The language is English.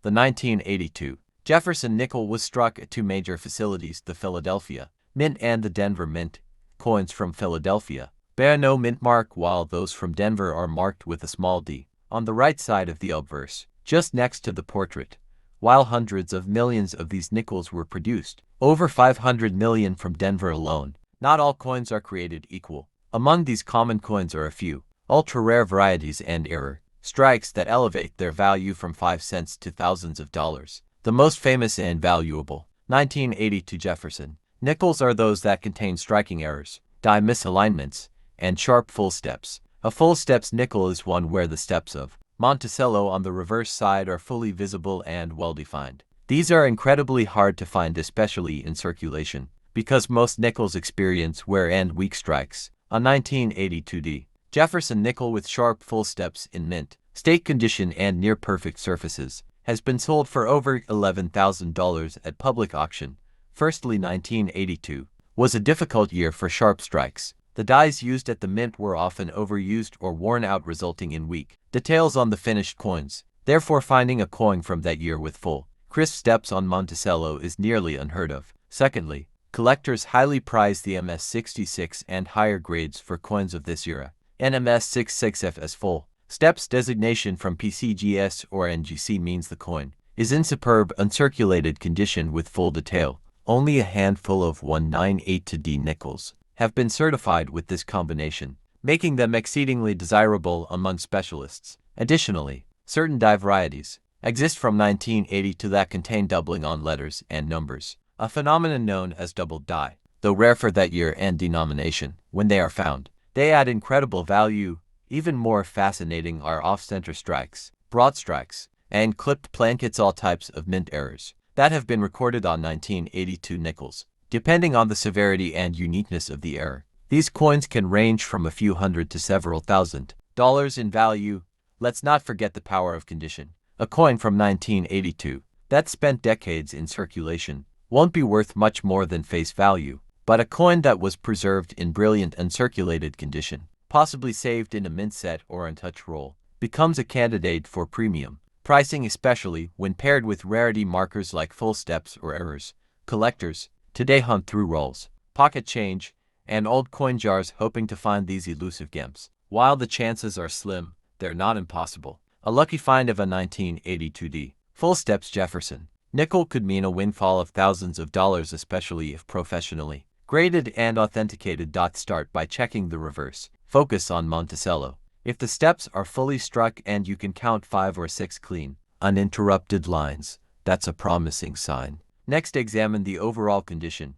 The 1982 Jefferson nickel was struck at two major facilities, the Philadelphia Mint and the Denver Mint. Coins from Philadelphia bear no mint mark, while those from Denver are marked with a small d on the right side of the obverse, just next to the portrait. While hundreds of millions of these nickels were produced, over 500 million from Denver alone. Not all coins are created equal. Among these common coins are a few ultra-rare varieties and error strikes that elevate their value from 5 cents to thousands of dollars. The most famous and valuable 1982 Jefferson nickels are those that contain striking errors, die misalignments, and sharp full steps. A full steps nickel is one where the steps of Monticello on the reverse side are fully visible and well-defined. These are incredibly hard to find, especially in circulation, because most nickels experience wear and weak strikes. A 1982 Jefferson nickel with sharp full steps in mint state condition and near-perfect surfaces has been sold for over $11,000 at public auction. Firstly, 1982 was a difficult year for sharp strikes. The dies used at the mint were often overused or worn out, resulting in weak details on the finished coins. Therefore, finding a coin from that year with full, crisp steps on Monticello is nearly unheard of. Secondly, collectors highly prize the MS66 and higher grades for coins of this era. NMS66F as full steps designation from PCGS or NGC means the coin is in superb uncirculated condition with full detail. Only a handful of 198D nickels have been certified with this combination, making them exceedingly desirable among specialists. Additionally, certain die varieties exist from 1982 that contain doubling on letters and numbers, a phenomenon known as doubled die. Though rare for that year and denomination, when they are found, they add incredible value. Even more fascinating are off-center strikes, broad strikes, and clipped plankets, all types of mint errors that have been recorded on 1982 nickels. Depending on the severity and uniqueness of the error, these coins can range from a few hundred to several $1,000s in value. Let's not forget the power of condition. A coin from 1982 that spent decades in circulation won't be worth much more than face value, but a coin that was preserved in brilliant uncirculated condition, possibly saved in a mint set or untouched roll, becomes a candidate for premium pricing, especially when paired with rarity markers like full steps or errors. Collectors today hunt through rolls, pocket change, and old coin jars hoping to find these elusive gems. While the chances are slim, they're not impossible. A lucky find of a 1982D full steps Jefferson nickel could mean a windfall of thousands of dollars, especially if professionally graded and authenticated. Start by checking the reverse. Focus on Monticello. If the steps are fully struck and you can count 5 or 6 clean, uninterrupted lines, that's a promising sign. Next, examine the overall condition.